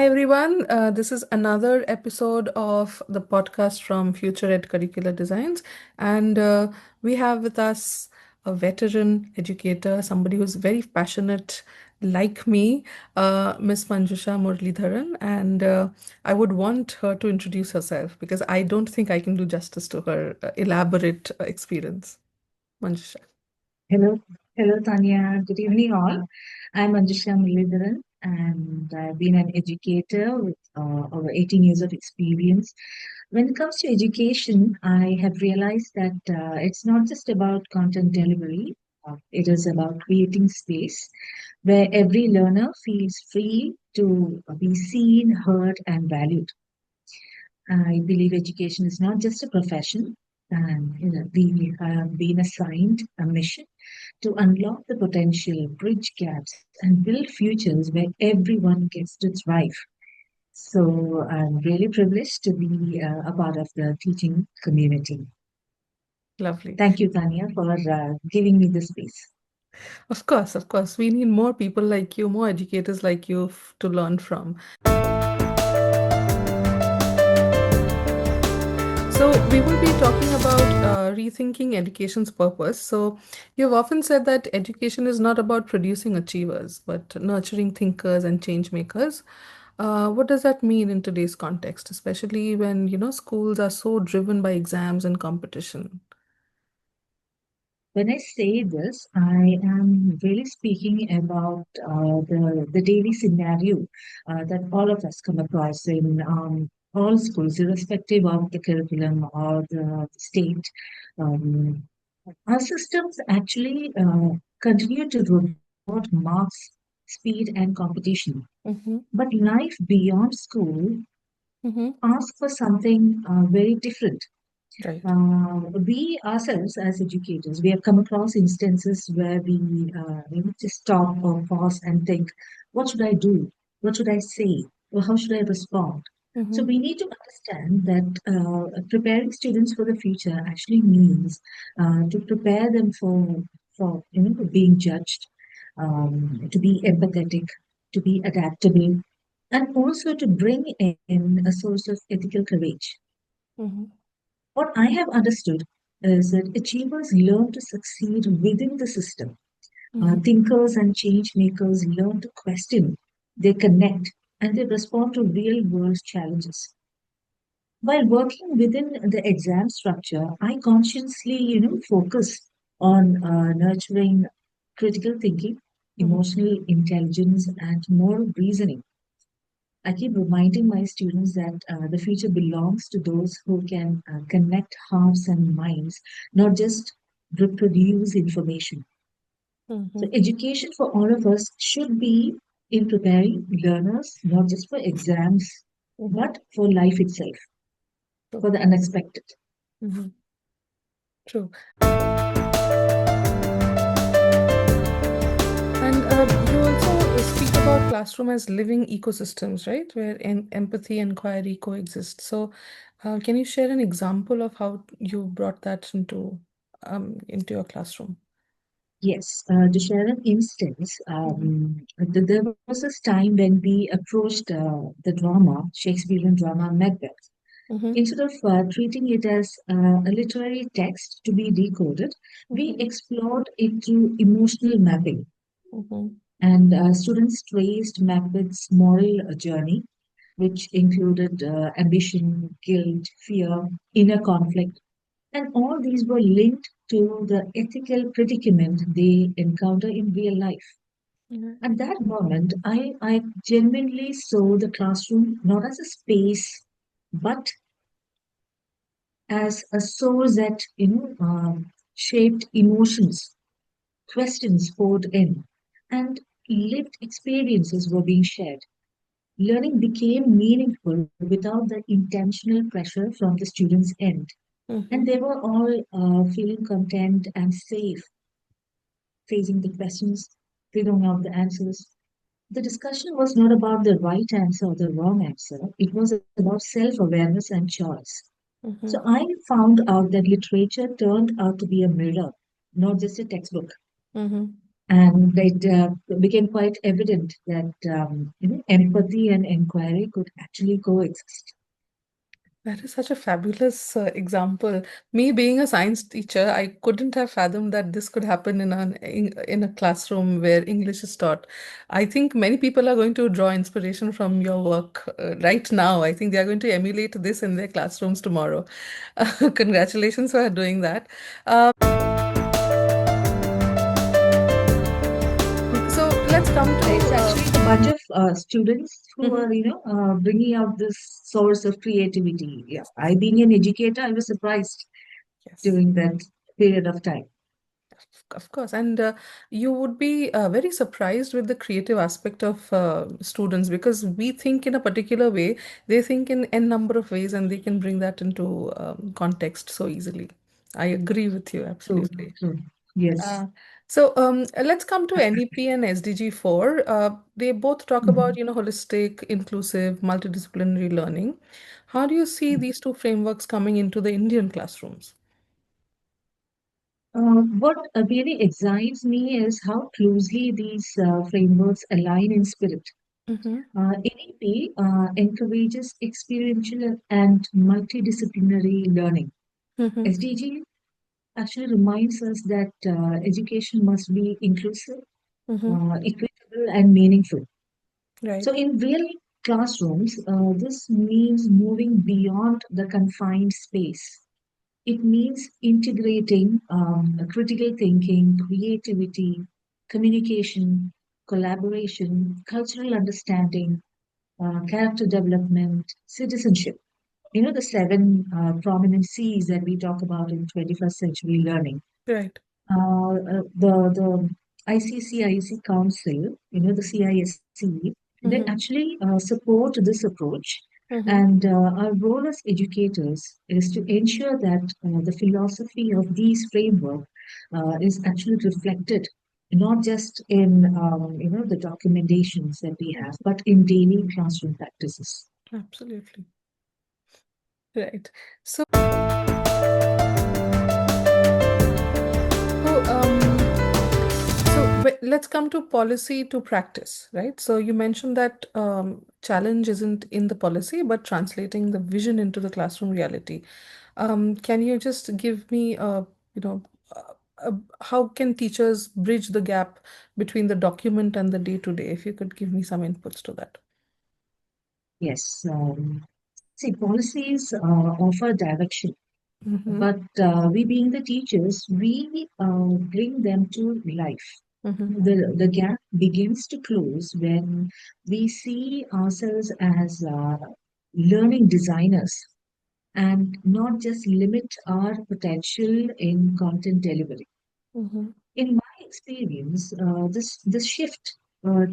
Hi, everyone. This is another episode of the podcast from Future Ed Curricular Designs. And we have with us a veteran educator, somebody who's very passionate, like me, Miss Manjusha Muralidharan. And I would want her to introduce herself because I don't think I can do justice to her elaborate experience. Manjusha. Hello, hello, Tanya. Good evening, all. I'm Manjusha and I've been an educator with over 18 years of experience. When it comes to education, I have realized that it's not just about content delivery. It is about creating space where every learner feels free to be seen, heard, and valued. I believe education is not just a profession, and we have been assigned a mission to unlock the potential, bridge gaps, and build futures where everyone gets to thrive. So I'm really privileged to be a part of the teaching community. Lovely. Thank you, Tanya, for giving me this space. Of course, of course. We need more people like you, more educators like you to learn from. So, we will be talking about rethinking education's purpose. So, you've often said that education is not about producing achievers, but nurturing thinkers and change makers. What does that mean in today's context, especially when, schools are so driven by exams and competition? When I say this, I am really speaking about the daily scenario that all of us come across in all schools, irrespective of the curriculum or the state. Um, our systems actually continue to reward marks, speed, and competition. Mm-hmm, But life beyond school mm-hmm, asks for something very different. right. We ourselves, as educators, we have come across instances where we just stop or pause and think, what should I do? What should I say? Or how should I respond? So Mm-hmm, we need to understand that preparing students for the future actually means to prepare them for being judged, to be empathetic, to be adaptable, and also to bring in a source of ethical courage. mm-hmm, What I have understood is that achievers learn to succeed within the system. mm-hmm, Thinkers and change makers learn to question, they connect, and they respond to real world challenges. While working within the exam structure, I consciously, focus on nurturing critical thinking, mm-hmm, emotional intelligence, and moral reasoning. I keep reminding my students that the future belongs to those who can connect hearts and minds, not just reproduce information. So, mm-hmm, education for all of us should be in preparing learners not just for exams, mm-hmm. but for life itself, True. for the unexpected. Mm-hmm. True. And you also speak about classroom as living ecosystems, right? Where empathy and inquiry coexist. So, can you share an example of how you brought that into your classroom? Yes, to share an instance, Mm-hmm. there was this time when we approached the drama, Shakespearean drama Macbeth. Mm-hmm. Instead of treating it as a literary text to be decoded, we Mm-hmm. explored it through emotional mapping. Mm-hmm. And students traced Macbeth's moral journey, which included ambition, guilt, fear, inner conflict. And all these were linked to the ethical predicament they encounter in real life. At that moment, I genuinely saw the classroom not as a space, but as a source that shaped emotions, questions poured in, and lived experiences were being shared. Learning became meaningful without the intentional pressure from the students' end, and Mm-hmm. they were all feeling content and safe, facing the questions, figuring out the answers. The discussion was not about the right answer or the wrong answer. It was about self-awareness and choice. So Mm-hmm. I found out that literature turned out to be a mirror, not just a textbook. Mm-hmm. and it became quite evident that empathy and inquiry could actually coexist. That is such a fabulous example. Me being a science teacher, I couldn't have fathomed that this could happen in a classroom where English is taught. I think many people are going to draw inspiration from your work right now. I think they are going to emulate this in their classrooms tomorrow. Congratulations for doing that. So let's come to It's actually a bunch of students who mhm, are, bringing out this source of creativity. Yeah, I being an educator, I was surprised yes. during that period of time. Of course, and you would be very surprised with the creative aspect of students because we think in a particular way, they think in n number of ways, and they can bring that into context so easily. I agree with you True, absolutely. true. Yes. Uh, so let's come to NEP and SDG 4. They both talk about, Mhm. holistic, inclusive, multidisciplinary learning. How do you see these two frameworks coming into the Indian classrooms? What really excites me is how closely these frameworks align in spirit. Mm-hmm, NEP encourages experiential and multidisciplinary learning. mm-hmm, SDG actually reminds us that education must be inclusive, mm-hmm. equitable, and meaningful. So, Right. in real classrooms, this means moving beyond the confined space. It means integrating critical thinking, creativity, communication, collaboration, cultural understanding, character development, citizenship. The seven prominent C's that we talk about in 21st century learning. Right. The ICSE Council, the CISE, they Mm-hmm. actually support this approach. Mm-hmm. And our role as educators is to ensure that the philosophy of these framework is actually reflected not just in the documentations that we have, but in daily classroom practices. Absolutely. Right. So let's come to policy to practice, right? So you mentioned that challenge isn't in the policy, but translating the vision into the classroom reality. Can you just give me, you know, how can teachers bridge the gap between the document and the day to day? If you could give me some inputs to that. Yes. See, policies offer direction, Mm-hmm. but we being the teachers, we bring them to life. Mm-hmm. The gap begins to close when we see ourselves as learning designers and not just limit our potential in content delivery. Mm-hmm. In my experience, this shift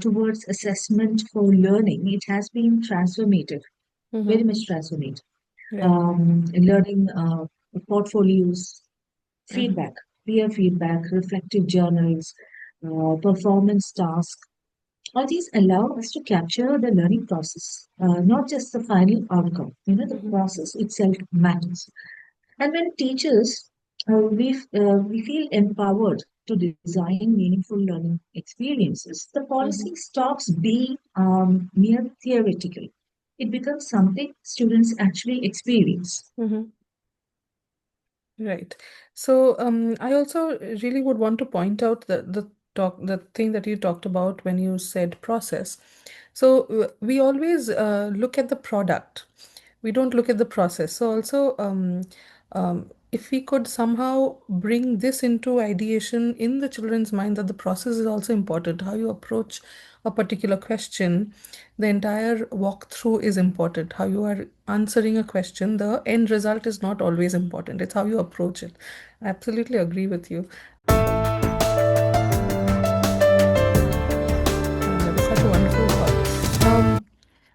towards assessment for learning, it has been transformative, very Mm-hmm. much transformative. Right. Learning portfolios, Mm-hmm. feedback, peer feedback, reflective journals, performance tasks. All these allow us to capture the learning process, not just the final outcome. The Mm-hmm. process itself matters. And when teachers, we feel empowered to design meaningful learning experiences, the policy Mm-hmm. stops being mere theoretical. It becomes something students actually experience. Mm-hmm. Right. So, I also really would want to point out the thing that you talked about when you said process. So, we always look at the product. We don't look at the process. So, also, if we could somehow bring this into ideation in the children's mind that the process is also important, how you approach a particular question, the entire walkthrough is important. How you are answering a question, the end result is not always important. It's how you approach it. I absolutely agree with you. That is such a wonderful thought.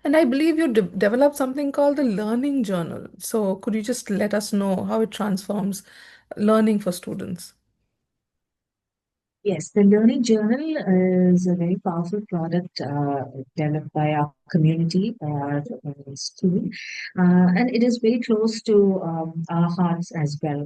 And I believe you developed something called the learning journal. So could you just let us know how it transforms learning for students? Yes, the Learning Journal is a very powerful product developed by our community, our school, and it is very close to our hearts as well.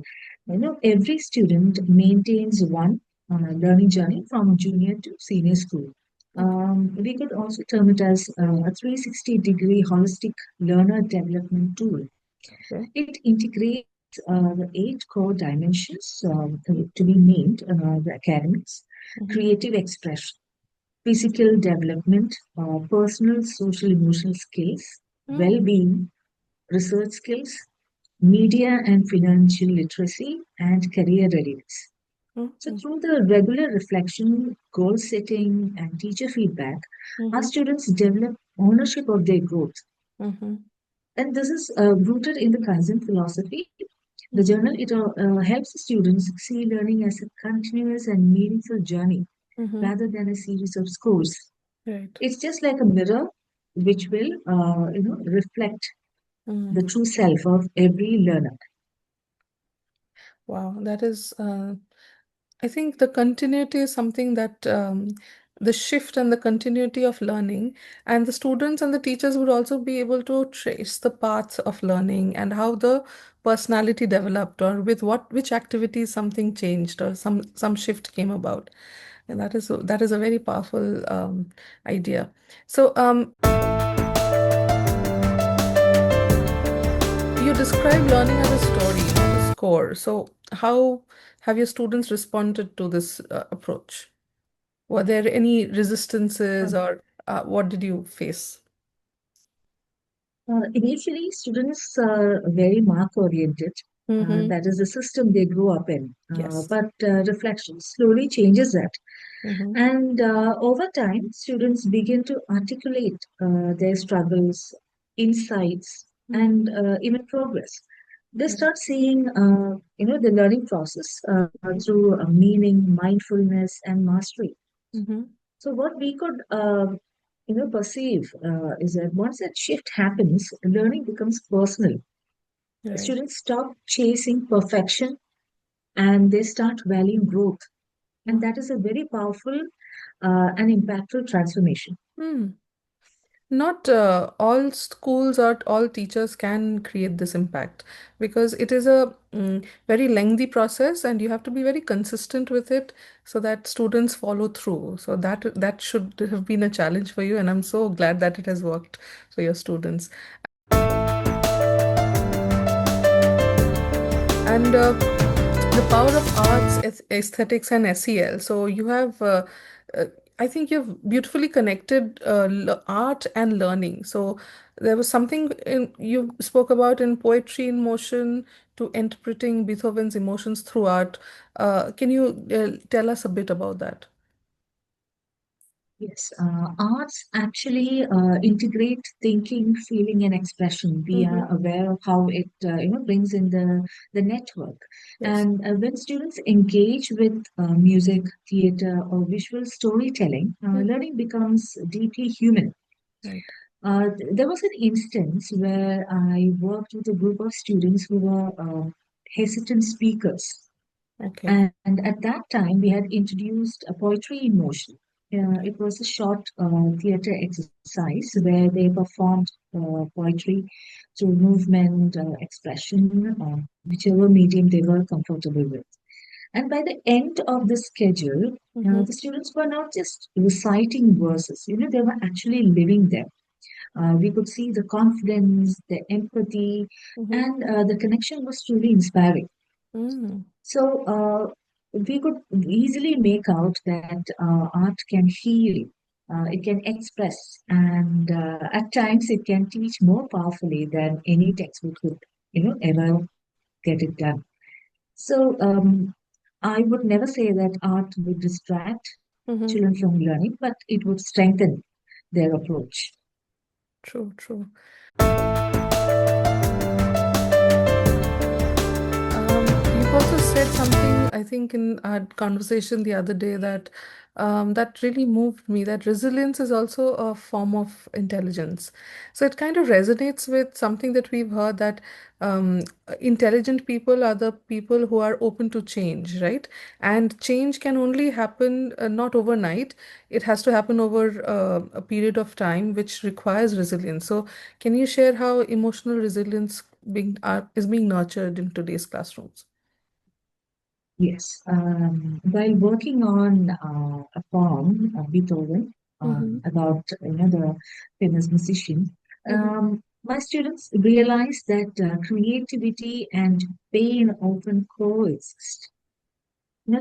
Every student maintains one. learning journey from junior to senior school. Okay. We could also term it as a 360-degree holistic learner development tool. Okay. It integrates the eight core dimensions to be named the academics, Mm-hmm. creative expression, physical development, personal, social, emotional skills, well Mm-hmm. being, research skills, media and financial literacy, and career readiness. So, Mm-hmm. through the regular reflection, goal setting, and teacher feedback, our Mm-hmm. students develop ownership of their growth. Mm-hmm. And this is rooted in the Kaizen philosophy. The journal helps the students see learning as a continuous and meaningful journey Mm-hmm. rather than a series of scores. Right. It's just like a mirror which will reflect the Mm. true self of every learner. Wow, that is, I think the continuity is something that the shift and the continuity of learning, and the students and the teachers would also be able to trace the paths of learning and how the personality developed, or with what which activities something changed or some shift came about. And that is a very powerful idea. So you describe learning as a story, not a score. So how have your students responded to this approach? Were there any resistances, or what did you face? Initially, students are very mark oriented. Mm-hmm. That is the system they grew up in. Yes. But reflection slowly changes that. Mm-hmm. And over time, students begin to articulate their struggles, insights, Mm-hmm. and even progress. They Right. start seeing, the learning process through meaning, mindfulness, and mastery. Mm-hmm. So what we could, perceive is that once that shift happens, learning becomes personal. Right. Students stop chasing perfection and they start valuing growth, and that is a very powerful and impactful transformation. Mm-hmm. Not all schools or all teachers can create this impact, because it is a very lengthy process and you have to be very consistent with it so that students follow through. So that should have been a challenge for you, and I'm so glad that it has worked for your students. And the power of arts, aesthetics, and SEL. So you have, uh, I think you've beautifully connected art and learning. So there was something you spoke about in poetry in motion to interpreting Beethoven's emotions through art. Can you tell us a bit about that? Yes, arts actually integrate thinking, feeling, and expression. We Mm-hmm. are aware of how it brings in the network, Yes. and when students engage with music, theater, or visual storytelling, Mm. learning becomes deeply human. Right. There was an instance where I worked with a group of students who were hesitant speakers. Okay. And at that time, we had introduced a poetry in motion. It was a short theater exercise where they performed poetry through movement, expression, whichever medium they were comfortable with. And by the end of the schedule, Mm-hmm. the students were not just reciting verses, they were actually living them. We could see the confidence, the empathy, Mm-hmm. and the connection was truly inspiring. Mm. So we could easily make out that art can heal, it can express, and at times it can teach more powerfully than any textbook could, ever get it done. So I would never say that art would distract Mm-hmm. children from learning, but it would strengthen their approach. True, true. You've also said something, I think, in our conversation the other day that that really moved me, that resilience is also a form of intelligence. So it kind of resonates with something that we've heard, that um, intelligent people are the people who are open to change, right? And change can only happen not overnight. It has to happen over a period of time, which requires resilience. So can you share how emotional resilience is being nurtured in today's classrooms? Yes. While working on a poem, Beethoven, Mm-hmm. about the famous musician, Mm-hmm. my students realized that creativity and pain often coexist.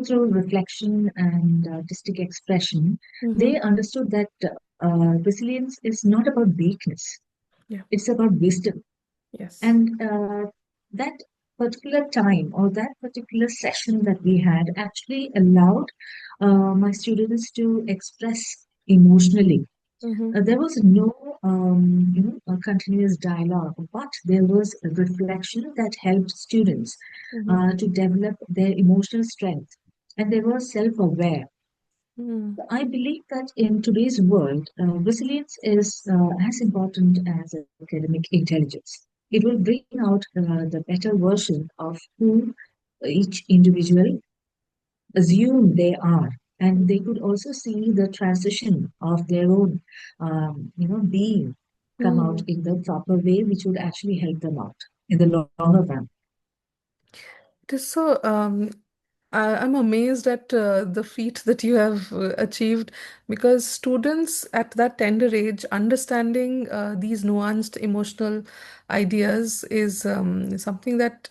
Through reflection and artistic expression, Mm-hmm. they understood that resilience is not about weakness; Yeah. it's about wisdom. Yes. And that particular time or that particular session that we had actually allowed my students to express emotionally. Mm-hmm. There was no, a continuous dialogue, but there was a reflection that helped students Mm-hmm. to develop their emotional strength, and they were self-aware. Mm-hmm. I believe that in today's world, resilience is as important as academic intelligence. It will bring out the better version of who each individual assume they are, and they could also see the transition of their own, being come out Mm-hmm. in the proper way, which would actually help them out in the longer run. It is so, I'm amazed at the feat that you have achieved because students at that tender age understanding these nuanced emotional ideas is something that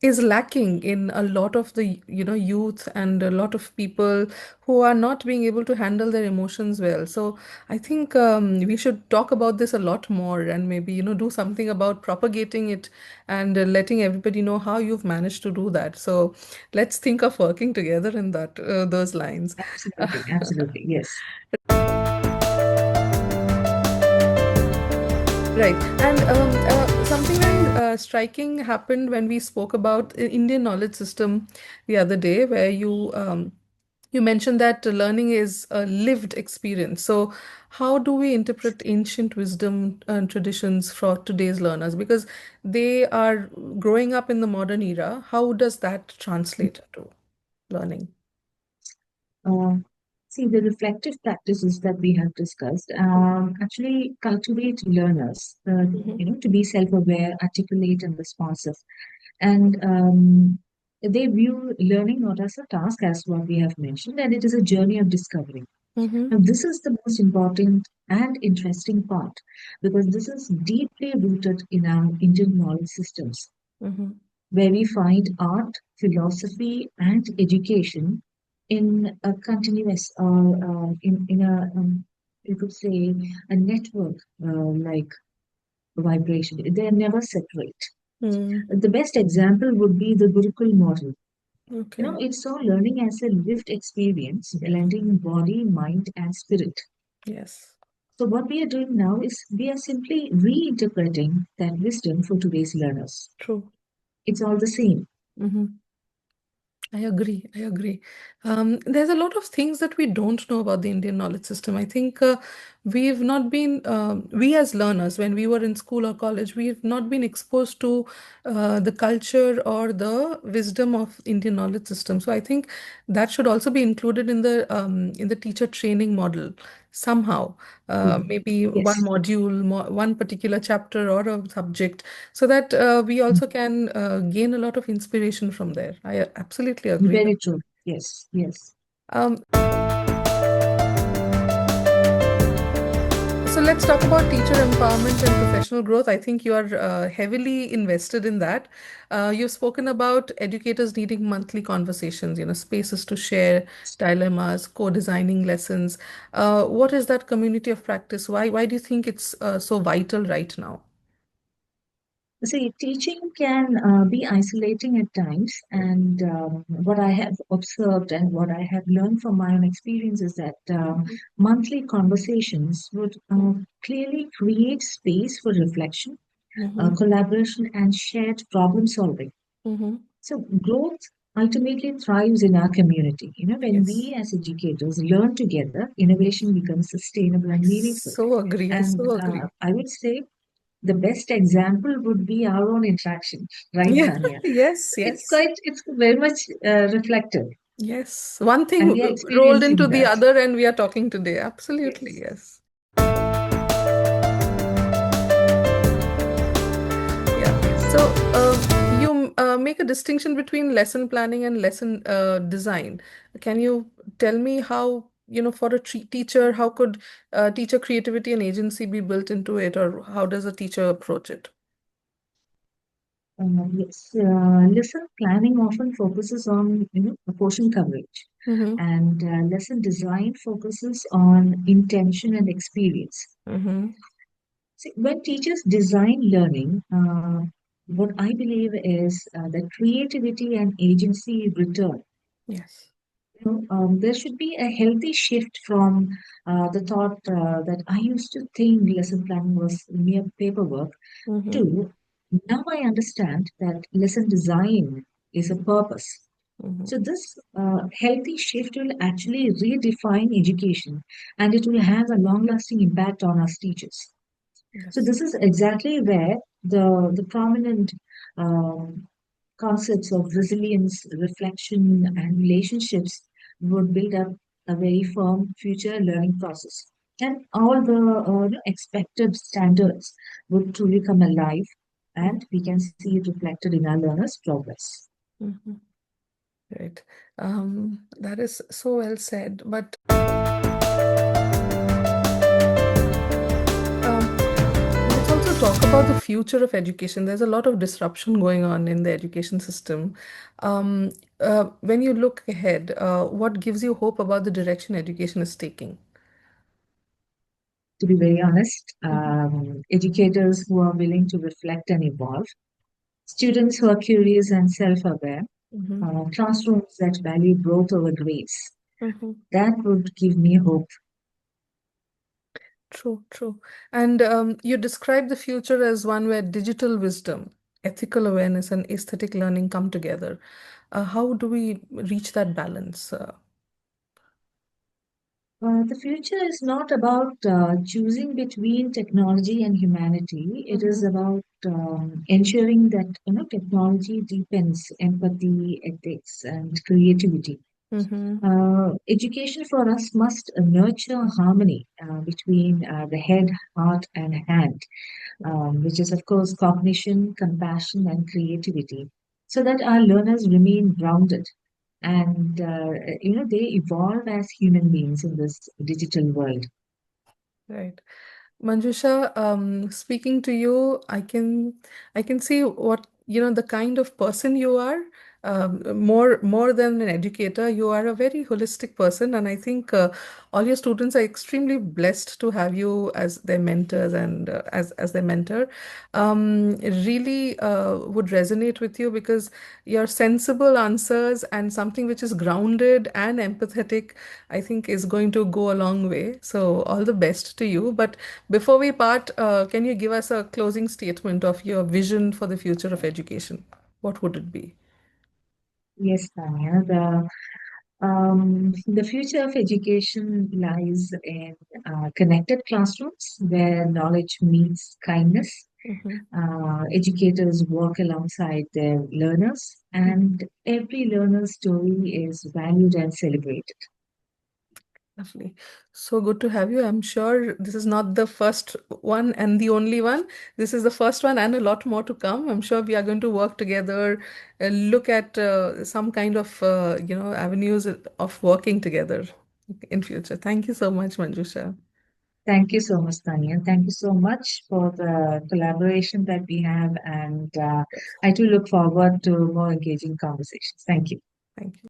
is lacking in a lot of the youth and a lot of people who are not being able to handle their emotions well. So I think we should talk about this a lot more and maybe do something about propagating it and letting everybody know how you've managed to do that. So let's think of working together in that those lines. Absolutely, absolutely, yes. Right. And something very striking happened when we spoke about Indian knowledge system the other day, where you mentioned that learning is a lived experience. So, how do we interpret ancient wisdom and traditions for today's learners? Because they are growing up in the modern era. How does that translate to learning? Uh, See, the reflective practices that we have discussed actually cultivate learners, Hmm. to be self-aware, articulate, and responsive. And they view learning not as a task, as what we have mentioned, and it is a journey of discovery. Hmm. And this is the most important and interesting part because this is deeply rooted in our Indian knowledge systems, Hmm. where we find art, philosophy, and education in a continuous or in a you could say a network like vibration. They are never separate. Mm. The best example would be the Gurukul model. Okay. It saw learning as a lived experience, Yes. blending body, mind, and spirit. Yes. So what we are doing now is we are simply reinterpreting that wisdom for today's learners. True. It's all the same. Hmm. I agree. I agree. There's a lot of things that we don't know about the Indian knowledge system. I think we've not been, we as learners, when we were in school or college, we've not been exposed to the culture or the wisdom of Indian knowledge system. So I think that should also be included in the teacher training model somehow. Mm. Maybe one Yes, module, one particular chapter or a subject so that we mm, also can gain a lot of inspiration from there. I absolutely agree. very true. Yes, yes. Um, so let's talk about teacher empowerment and professional growth. I think you are heavily invested in that. You've spoken about educators needing monthly conversations, spaces to share dilemmas, co-designing lessons. What is that community of practice? Why do you think it's so vital right now? See, teaching can be isolating at times, and what I have observed and what I have learned from my own experience is that monthly conversations would clearly create space for reflection, Mm-hmm. collaboration, and shared problem solving. Mm-hmm. So, growth ultimately thrives in our community. When Yes. we as educators learn together, innovation becomes sustainable I and meaningful. so agree. I And so agree. I would say the best example would be our own interaction, right, Yeah. Tanya? Yes. Yes. It's very much reflective, Yes. One and thing we are rolled into experiencing the that. other, and we are talking today. Absolutely. Yes. Yes. Yeah. Yes. So, make a distinction between lesson planning and lesson design. Can you tell me how, for a teacher, how could teacher creativity and agency be built into it, or how does a teacher approach it? Yes, lesson planning often focuses on portion coverage, Mm-hmm. and lesson design focuses on intention and experience. Mm-hmm. See, when teachers design learning, what I believe is that creativity and agency return. Yes. There should be a healthy shift from the thought that I used to think lesson planning was mere paperwork Mm-hmm. to now I understand that lesson design is a purpose. Mm-hmm. So this healthy shift will actually redefine education, and it will have a long-lasting impact on us teachers. So Yes. this is exactly where the prominent um, concepts of resilience, reflection, and relationships would build up a very firm future learning process. And all the expected standards would truly come alive, and we can see it reflected in our learners' progress. Mm-hmm. Right. That is so well said. But let's also talk about the future of education. There's a lot of disruption going on in the education system. Um, when you look ahead, what gives you hope about the direction education is taking? To be very honest, Mhm. educators who are willing to reflect and evolve, students who are curious and self aware, Mhm. classrooms that value growth over grades. Mhm. That would give me hope. True, true. And you describe the future as one where digital wisdom, ethical awareness, and aesthetic learning come together. How do we reach that balance? The future is not about choosing between technology and humanity. It is Mhm. about ensuring that technology deepens empathy, ethics, and creativity. Mhm. Education for us must nurture harmony between the head, heart, and hand, which is, of course, cognition, compassion, and creativity, so that our learners remain grounded and they evolve as human beings in this digital world. Right. Manjusha, speaking to you, I can see what, the kind of person you are. More than an educator, you are a very holistic person, and I think all your students are extremely blessed to have you as their mentors and as their mentor. Really would resonate with you because your sensible answers and something which is grounded and empathetic, I think, is going to go a long way. So all the best to you. But before we part, can you give us a closing statement of your vision for the future of education? What would it be? Yes, Tanya, the future of education lies in connected classrooms where knowledge meets kindness. Mhm. Educators work alongside their learners, and every learner's story is valued and celebrated. Lovely. So good to have you. I'm sure this is not the first one and the only one. This is the first one and a lot more to come. I'm sure we are going to work together, look at some kind of, avenues of working together in future. Thank you so much, Manjusha. Thank you so much, Tanya. Thank you so much for the collaboration that we have, and Yes. I do look forward to more engaging conversations. Thank you. Thank you.